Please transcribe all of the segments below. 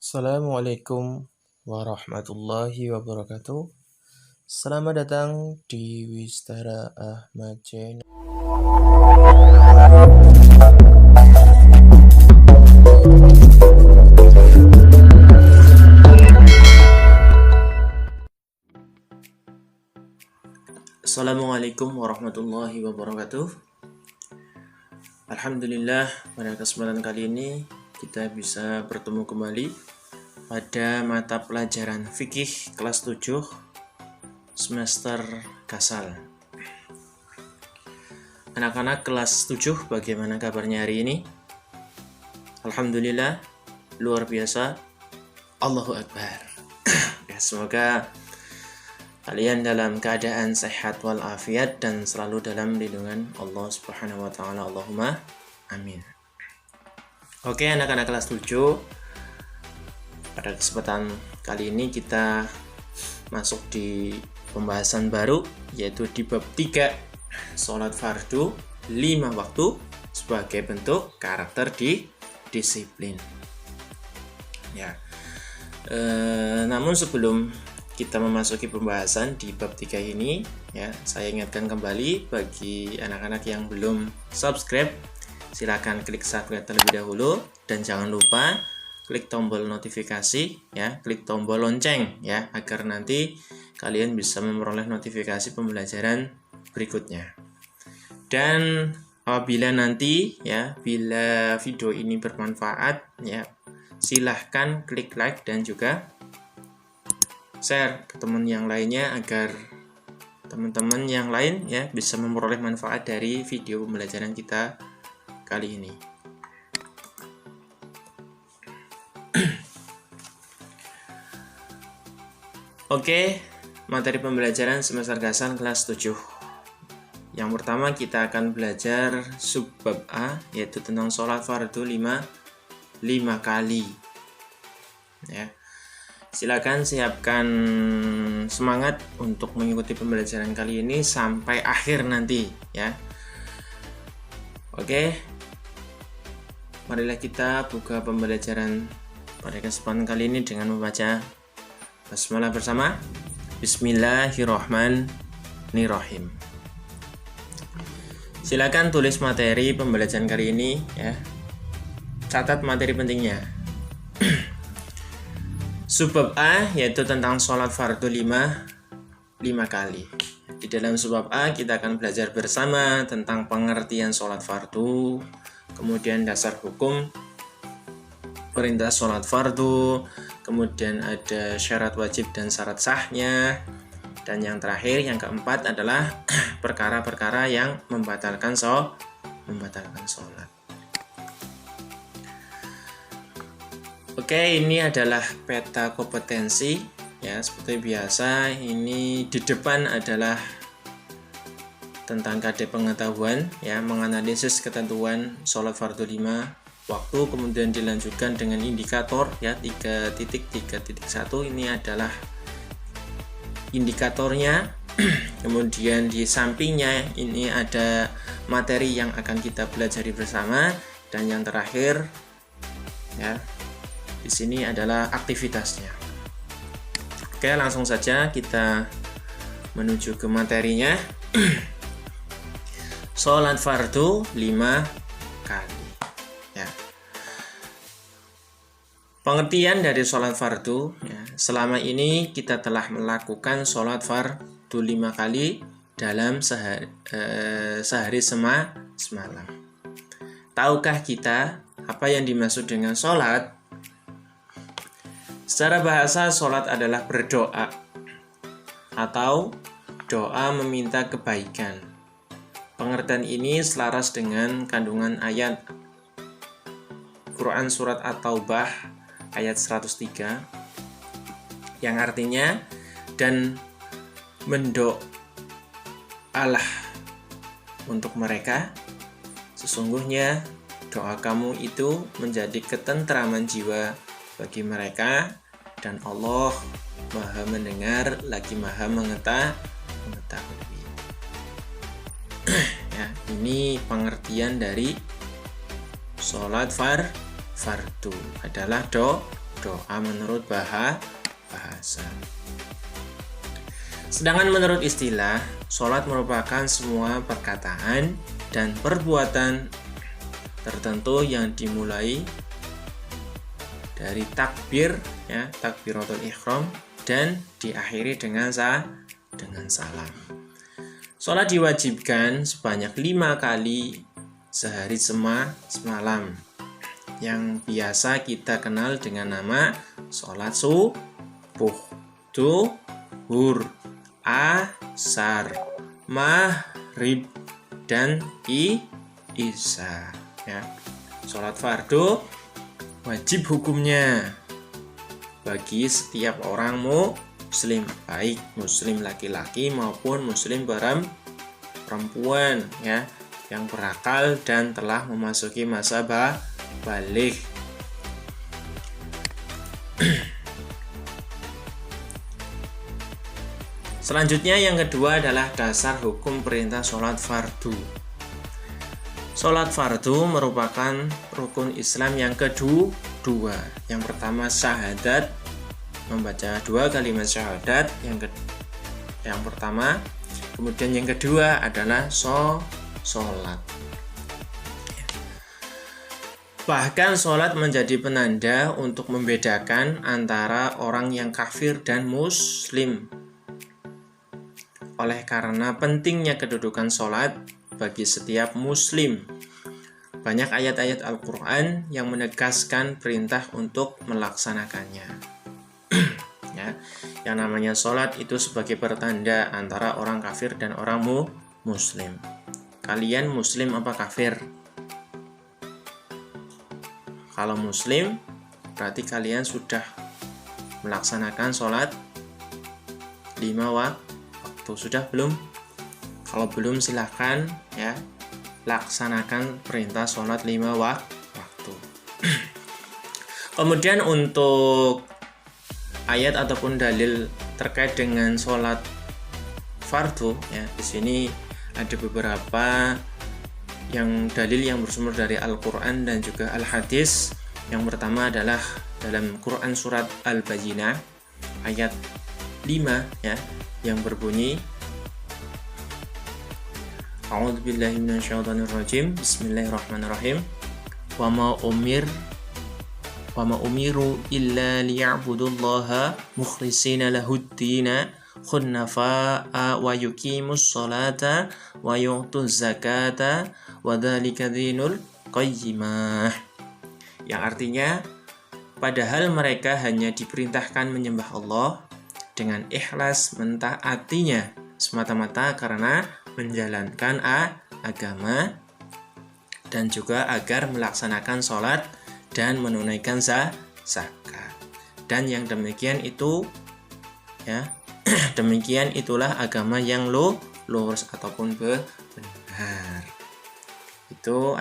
Assalamualaikum warahmatullahi wabarakatuh. Selamat datang di Wistara Ahmad Channel. Assalamualaikum warahmatullahi wabarakatuh. Alhamdulillah, pada kesempatan kali ini kita bisa bertemu kembali pada mata pelajaran fikih kelas 7 semester Kasal. Anak-anak kelas 7, bagaimana kabarnya hari ini? Alhamdulillah, luar biasa. Allahu Akbar. Ya, semoga kalian dalam keadaan sehat walafiat dan selalu dalam lindungan Allah Subhanahu wa taala. Allahumma amin. Oke, anak-anak kelas 7. Pada kesempatan kali ini kita masuk di pembahasan baru, yaitu di bab 3, sholat fardu 5 waktu sebagai bentuk karakter di disiplin. Ya. Namun sebelum kita memasuki pembahasan di bab 3 ini, ya, saya ingatkan kembali bagi anak-anak yang belum subscribe, silakan klik subscribe terlebih dahulu dan jangan lupa klik tombol notifikasi, ya, klik tombol lonceng, ya, agar nanti kalian bisa memperoleh notifikasi pembelajaran berikutnya. Dan apabila nanti, ya, bila video ini bermanfaat, ya, silahkan klik like dan juga share ke teman yang lainnya agar teman-teman yang lain, ya, bisa memperoleh manfaat dari video pembelajaran kita kali ini. Oke, materi pembelajaran semester Kasal kelas 7. Yang pertama kita akan belajar subbab A, yaitu tentang sholat fardu 5 kali. Ya. Silakan siapkan semangat untuk mengikuti pembelajaran kali ini sampai akhir nanti, ya. Oke. Marilah kita buka pembelajaran pada kesempatan kali ini dengan membaca basmalah bersama. Bismillahirrahmanirrahim. Silakan tulis materi pembelajaran kali ini, ya. Catat materi pentingnya. Subbab A yaitu tentang sholat fardu 5 kali. Di dalam subbab A kita akan belajar bersama tentang pengertian sholat fardu, kemudian dasar hukum perintah sholat fardu, kemudian ada syarat wajib dan syarat sahnya, dan yang terakhir, yang keempat adalah perkara-perkara yang membatalkan sholat. Oke, ini adalah peta kompetensi, ya, seperti biasa. Ini di depan adalah tentang KD pengetahuan, ya, menganalisis ketentuan sholat fardu 5 waktu, kemudian dilanjutkan dengan indikator, ya, 3.3.1 ini adalah indikatornya. Kemudian di sampingnya ini ada materi yang akan kita pelajari bersama, dan yang terakhir, ya, di sini adalah aktivitasnya. Oke, langsung saja kita menuju ke materinya. Sholat fardu 5 kali. Ya. Pengertian dari sholat fardu, ya, selama ini kita telah melakukan sholat fardu 5 kali dalam sehari semalam. Tahukah kita apa yang dimaksud dengan sholat? Secara bahasa, sholat adalah berdoa atau doa meminta kebaikan. Pengertian ini selaras dengan kandungan ayat Quran surat At-Taubah ayat 103 yang artinya, dan mendoalah untuk mereka, sesungguhnya doa kamu itu menjadi ketentraman jiwa bagi mereka, dan Allah Maha mendengar lagi Maha mengetahui. Ya, ini pengertian dari sholat fardu adalah doa menurut bahasa. Sedangkan menurut istilah, sholat merupakan semua perkataan dan perbuatan tertentu yang dimulai dari takbir, ya, takbiratul ihram, dan diakhiri dengan salam. Sholat diwajibkan sebanyak 5 kali sehari semalam, yang biasa kita kenal dengan nama sholat subuh, zuhur, asar, maghrib, dan isya. Ya. Sholat fardu wajib hukumnya bagi setiap orang muslim, baik muslim laki-laki maupun muslim perempuan, ya, yang berakal dan telah memasuki masa balik. Selanjutnya yang kedua adalah dasar hukum perintah sholat fardu. Sholat fardu merupakan rukun Islam yang kedua. Yang pertama syahadat, membaca 2 kalimat syahadat. Yang pertama, kemudian yang kedua adalah sholat. Bahkan sholat menjadi penanda untuk membedakan antara orang yang kafir dan muslim. Oleh karena pentingnya kedudukan sholat bagi setiap muslim, banyak ayat-ayat Al-Quran yang menegaskan perintah untuk melaksanakannya. Ya, yang namanya sholat itu sebagai pertanda antara orang kafir dan orang muslim. Kalian muslim apa kafir? Kalau muslim, berarti kalian sudah melaksanakan sholat 5 waktu. Sudah belum? Kalau belum, silahkan, ya, laksanakan perintah sholat 5 waktu. Kemudian untuk ayat ataupun dalil terkait dengan sholat fardu, ya, di sini ada beberapa dalil yang bersumber dari Al-Quran dan juga Al-Hadis. Yang pertama adalah dalam Quran surat Al-Bayyinah ayat 5, ya, yang berbunyi A'udzubillahi minasyaitonirrajim. Bismillahirrahmanirrahim. Wa ma umiru illa liya'budullaha mukhlishina lahuddina khunnafa'a wa yuqimus sholata wa yu'tuz zakata wa dzalika dinul qayyimah. Yang artinya, padahal mereka hanya diperintahkan menyembah Allah dengan ikhlas mentaatinya semata-mata karena menjalankan agama, dan juga agar melaksanakan sholat dan menunaikan zakat. Dan yang demikian itu, ya, demikian itulah agama yang lurus ataupun benar. Itu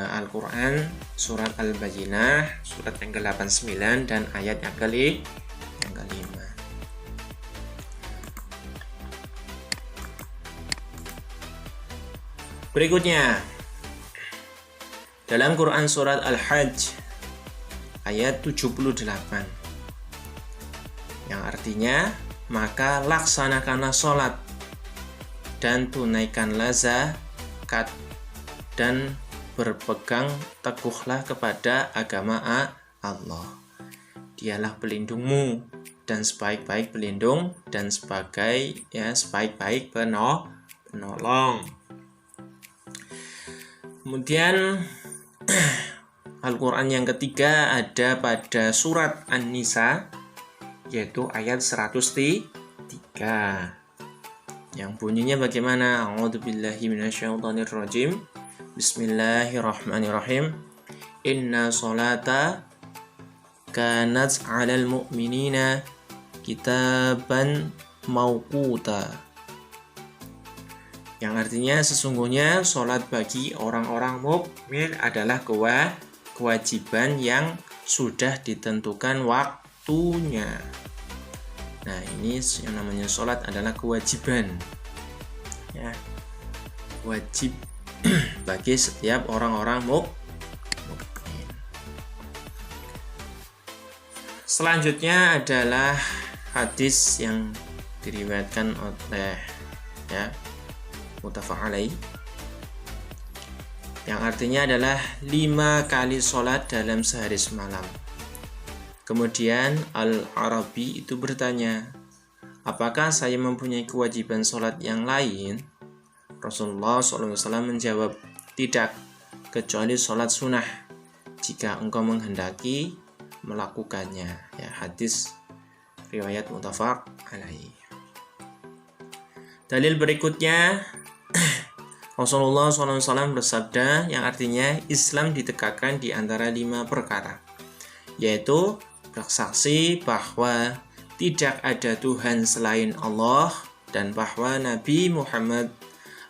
Al-Quran surat Al-Bayyinah, surat yang ke-89 dan ayat yang ke-5. Berikutnya, dalam Quran surat Al-Hajj ayat 78, yang artinya, maka laksanakanlah sholat dan tunaikanlah zakat dan berpegang teguhlah kepada agama Allah. Dialah pelindungmu dan sebaik-baik pelindung dan sebaik-baik penolong. Kemudian Al-Quran yang ketiga ada pada surat An-Nisa, yaitu ayat 103, yang bunyinya bagaimana? A'udzubillahi minasyaitonirrajim. Bismillahirrahmanirrahim. Inna sholata kanat 'alal mu'minina kitaban mauquta. Yang artinya, sesungguhnya sholat bagi orang-orang mukmin adalah kewajiban yang sudah ditentukan waktunya. Nah, ini yang namanya sholat adalah kewajiban, ya, wajib bagi setiap orang-orang mukmin. Selanjutnya adalah hadis yang diriwayatkan oleh muttafaq alaih, yang artinya adalah 5 kali sholat dalam sehari semalam. Kemudian Al-Arabi itu bertanya, apakah saya mempunyai kewajiban sholat yang lain? Rasulullah SAW menjawab, tidak, kecuali sholat sunnah jika engkau menghendaki melakukannya. Ya, hadis riwayat muttafaq alaih. Dalil berikutnya, Rasulullah SAW bersabda yang artinya Islam ditegakkan di antara 5 perkara, yaitu bersaksi bahwa tidak ada Tuhan selain Allah dan bahwa Nabi Muhammad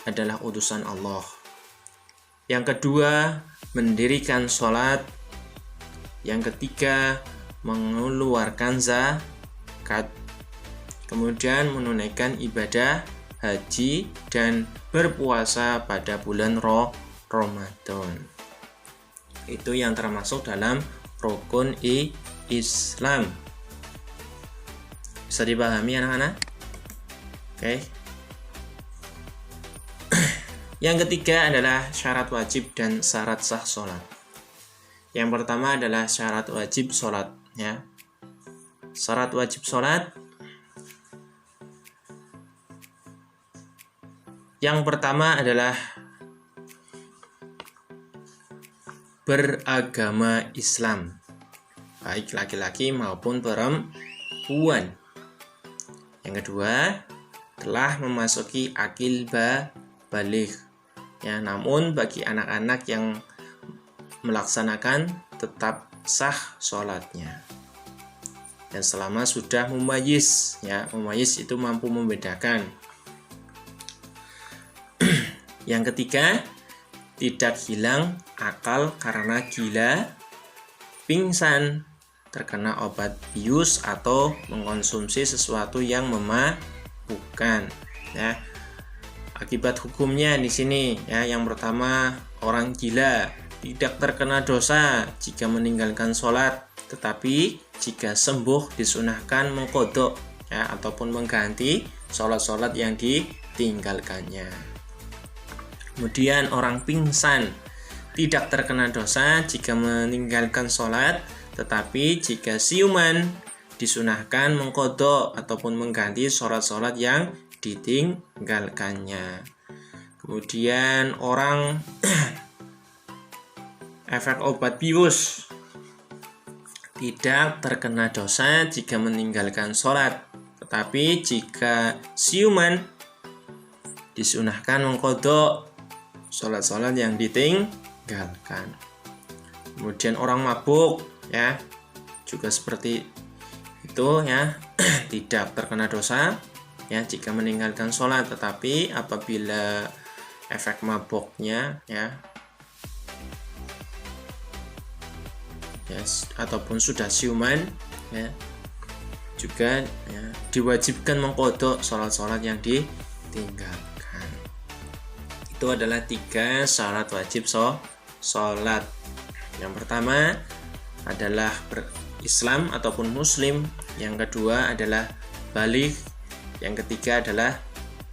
adalah utusan Allah. Yang kedua, mendirikan sholat. Yang ketiga, mengeluarkan zakat. Kemudian menunaikan ibadah haji dan berpuasa pada bulan Ramadan. Itu yang termasuk dalam rukun Islam. Bisa dipahami anak-anak? Oke. Yang ketiga adalah syarat wajib dan syarat sah sholat. Yang pertama adalah syarat wajib sholat. Ya. Syarat wajib sholat. Yang pertama adalah beragama Islam, baik laki-laki maupun perempuan. Yang kedua, telah memasuki akil baligh. Ya, namun bagi anak-anak yang melaksanakan tetap sah sholatnya. Dan selama sudah mumayyiz, ya, mumayyiz itu mampu membedakan. Yang ketiga, tidak hilang akal karena gila, pingsan, terkena obat bius atau mengkonsumsi sesuatu yang memabukkan. Ya. Akibat hukumnya di sini, ya, yang pertama, orang gila tidak terkena dosa jika meninggalkan sholat, tetapi jika sembuh disunahkan mengqadha, ya, ataupun mengganti sholat-sholat yang ditinggalkannya. Kemudian orang pingsan tidak terkena dosa jika meninggalkan sholat, tetapi jika siuman disunahkan mengqadha ataupun mengganti sholat-sholat yang ditinggalkannya. Kemudian orang efek obat bius tidak terkena dosa jika meninggalkan sholat, tetapi jika siuman disunahkan mengqadha sholat-sholat yang ditinggalkan. Kemudian orang mabuk, ya, juga seperti itu, ya, tidak terkena dosa, ya, jika meninggalkan sholat, tetapi apabila efek mabuknya, ya, ataupun sudah siuman, ya, juga, ya, diwajibkan mengqadha sholat-sholat yang ditinggalkan. Itu adalah 3 syarat wajib sholat. Yang pertama adalah berislam ataupun muslim. Yang kedua adalah baligh. Yang ketiga adalah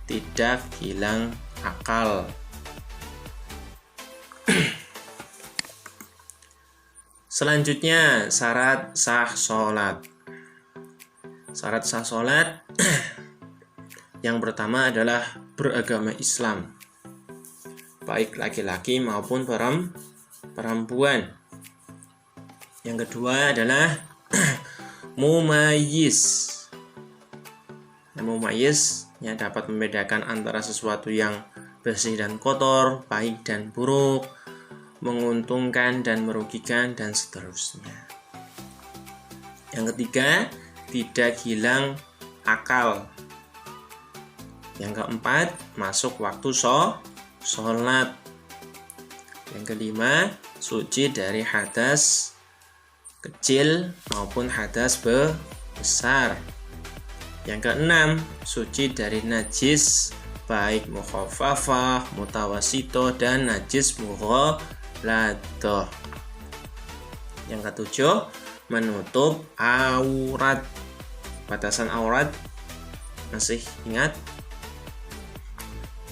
tidak hilang akal. Selanjutnya, syarat sah sholat. Syarat sah sholat yang pertama adalah beragama Islam, baik laki-laki maupun perempuan. Yang kedua adalah mumayyiz. Mumayyiz, ya, dapat membedakan antara sesuatu yang bersih dan kotor, baik dan buruk, menguntungkan dan merugikan, dan seterusnya. Yang ketiga, tidak hilang akal. Yang keempat, masuk waktu sholat. Yang kelima, suci dari hadas kecil maupun hadas besar. Yang keenam, suci dari najis baik mukhaffafah, mutawasito, dan najis mughalladah. Yang ketujuh, menutup aurat. Batasan aurat masih ingat?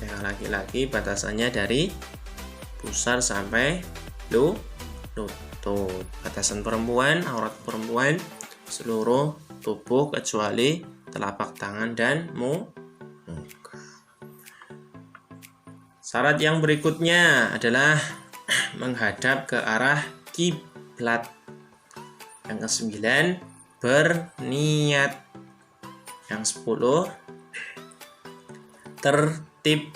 Yang laki-laki batasannya dari pusar sampai lutut. Batasan perempuan, aurat perempuan seluruh tubuh kecuali telapak tangan dan muka. Syarat yang berikutnya adalah menghadap ke arah kiblat. Yang ke-9, berniat. Yang 10, tertib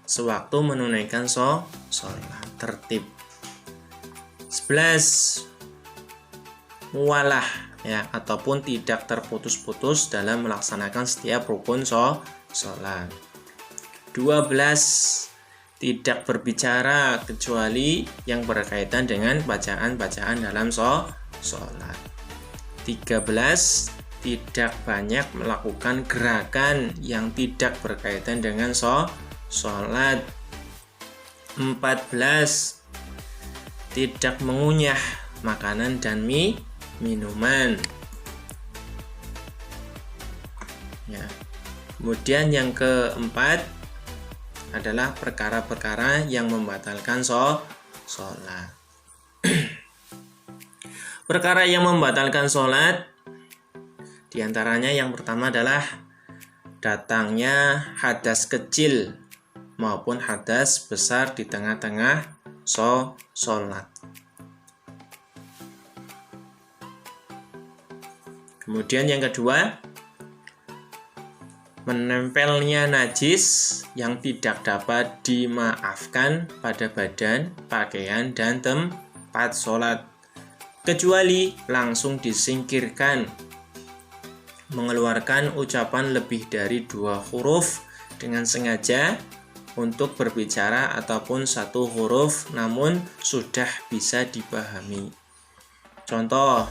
sewaktu menunaikan sholat. Tertib. 11, muwalah ya, ataupun tidak terputus-putus dalam melaksanakan setiap rukun sholat. 12, tidak berbicara kecuali yang berkaitan dengan bacaan-bacaan dalam sholat. 13, tidak banyak melakukan gerakan yang tidak berkaitan dengan sholat. 14, tidak mengunyah makanan dan minuman. Ya. Kemudian yang keempat adalah perkara-perkara yang membatalkan sholat. Perkara yang membatalkan sholat diantaranya yang pertama adalah datangnya hadas kecil maupun hadas besar di tengah-tengah sholat. Kemudian yang kedua, menempelnya najis yang tidak dapat dimaafkan pada badan, pakaian, dan tempat sholat, kecuali langsung disingkirkan. Mengeluarkan ucapan lebih dari 2 huruf dengan sengaja untuk berbicara ataupun 1 huruf namun sudah bisa dipahami. Contoh,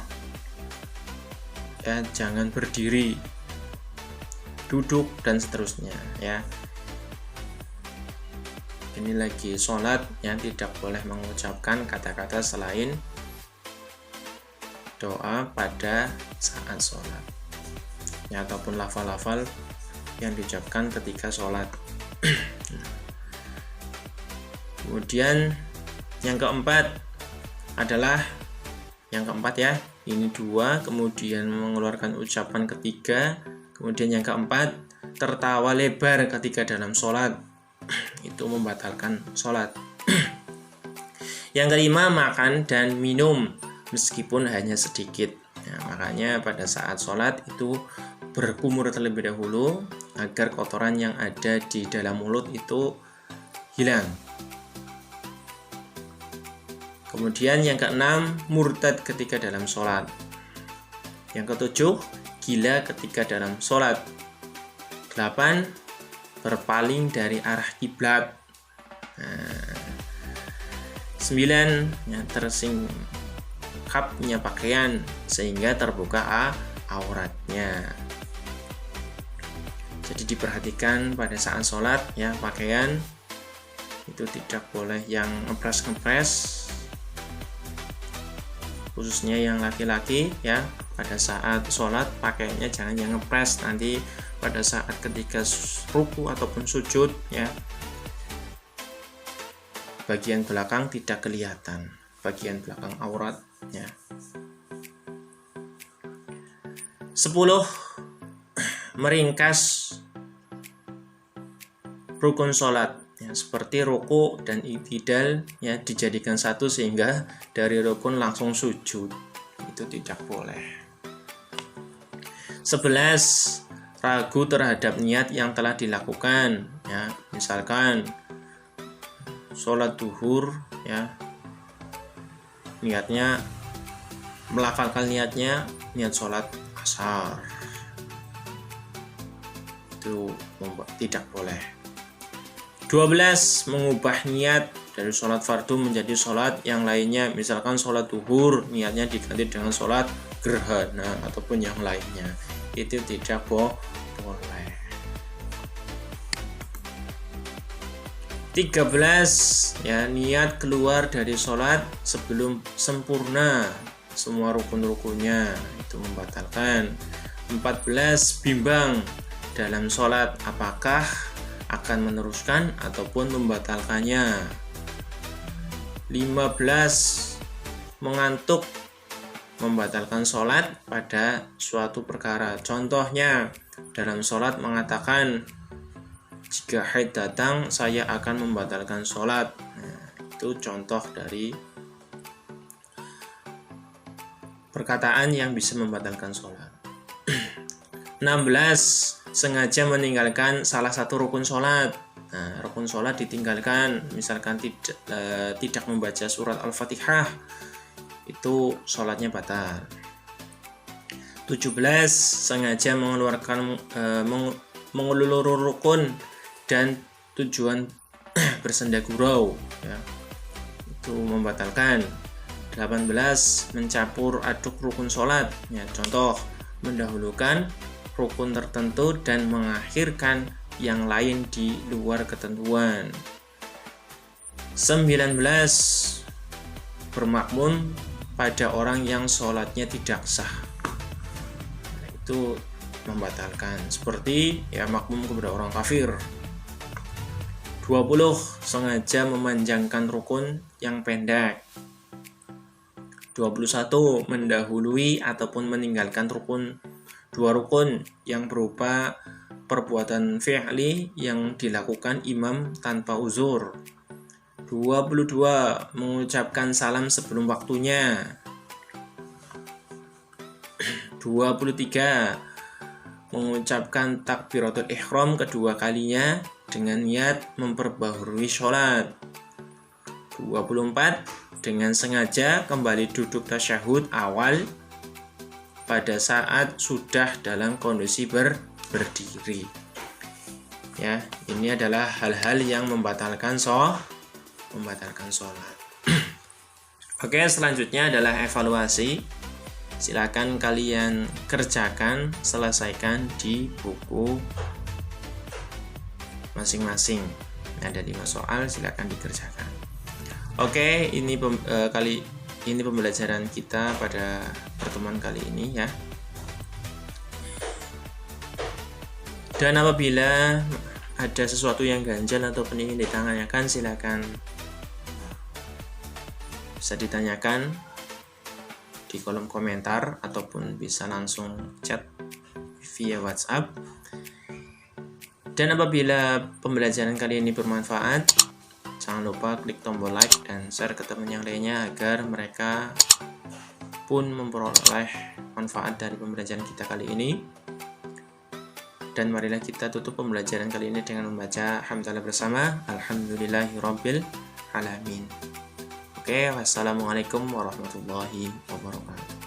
ya, jangan berdiri, duduk, dan seterusnya ya. Ini lagi sholat yang tidak boleh mengucapkan kata-kata selain doa pada saat sholat ya, ataupun lafal-lafal yang diucapkan ketika sholat. Kemudian yang keempat adalah ya, ini 2, kemudian mengeluarkan ucapan ketiga. Kemudian yang keempat, tertawa lebar ketika dalam sholat. Itu membatalkan sholat. Yang kelima, makan dan minum meskipun hanya sedikit. Ya, makanya pada saat sholat itu berkumur terlebih dahulu agar kotoran yang ada di dalam mulut itu hilang. Kemudian yang keenam, murtad ketika dalam sholat. Yang ketujuh, gila ketika dalam sholat. 8, berpaling dari arah kiblat. 9, tersingkapnya pakaian sehingga terbuka auratnya. Jadi diperhatikan pada saat sholat ya, pakaian itu tidak boleh yang ngepres, khususnya yang laki-laki ya. Pada saat sholat pakaiannya jangan yang ngepres, nanti pada saat ketika ruku ataupun sujud ya, bagian belakang tidak kelihatan, bagian belakang aurat ya. 10, meringkas rukun sholat ya, seperti ruku dan i'tidal ya, dijadikan satu sehingga dari rukun langsung sujud, itu tidak boleh. 11, ragu terhadap niat yang telah dilakukan ya, misalkan sholat duhur ya, niatnya melafalkan niat sholat asar, itu tidak boleh. 12, mengubah niat dari sholat fardu menjadi sholat yang lainnya, misalkan sholat duhur niatnya diganti dengan sholat gerhana ataupun yang lainnya, itu tidak boleh. 13, ya, niat keluar dari sholat sebelum sempurna semua rukun-rukunnya, itu membatalkan. 14 bimbang dalam sholat, apakah akan meneruskan ataupun membatalkannya. 15 mengantuk, membatalkan sholat pada suatu perkara. Contohnya dalam sholat mengatakan, jika haid datang saya akan membatalkan sholat. Nah, itu contoh dari perkataan yang bisa membatalkan sholat. 16 sengaja meninggalkan salah satu rukun sholat. Nah, rukun sholat ditinggalkan, misalkan tidak membaca surat Al-Fatihah, itu sholatnya batal. 17 sengaja mengeluarkan mengulur rukun dan tujuan bersenda gurau, ya, itu membatalkan. 18 mencampur aduk rukun sholat, ya, contoh mendahulukan rukun tertentu dan mengakhirkan yang lain di luar ketentuan. 19 bermakmum pada orang yang sholatnya tidak sah, itu membatalkan, seperti ya makmum kepada orang kafir. 20 sengaja memanjangkan rukun yang pendek. 21 mendahului ataupun meninggalkan dua rukun yang berupa perbuatan fi'li yang dilakukan imam tanpa uzur. 22 mengucapkan salam sebelum waktunya. 23 mengucapkan takbiratul ihram kedua kalinya dengan niat memperbaharui sholat. 24 dengan sengaja kembali duduk tasyahud awal pada saat sudah dalam kondisi berdiri. Ya, ini adalah hal-hal yang membatalkan sholat. Oke, selanjutnya adalah evaluasi. Silakan kalian kerjakan, selesaikan di buku masing-masing. Ada 5 soal, silakan dikerjakan. Oke, ini pembelajaran kita pada pertemuan kali ini, ya. Dan apabila ada sesuatu yang ganjal ataupun ingin ditanyakan, silakan bisa ditanyakan di kolom komentar ataupun bisa langsung chat via WhatsApp. Dan apabila pembelajaran kali ini bermanfaat, jangan lupa klik tombol like dan share ke teman yang lainnya agar mereka pun memperoleh manfaat dari pembelajaran kita kali ini. Dan marilah kita tutup pembelajaran kali ini dengan membaca hamdalah bersama. Alhamdulillahirabbil alamin. Oke, wassalamualaikum warahmatullahi wabarakatuh.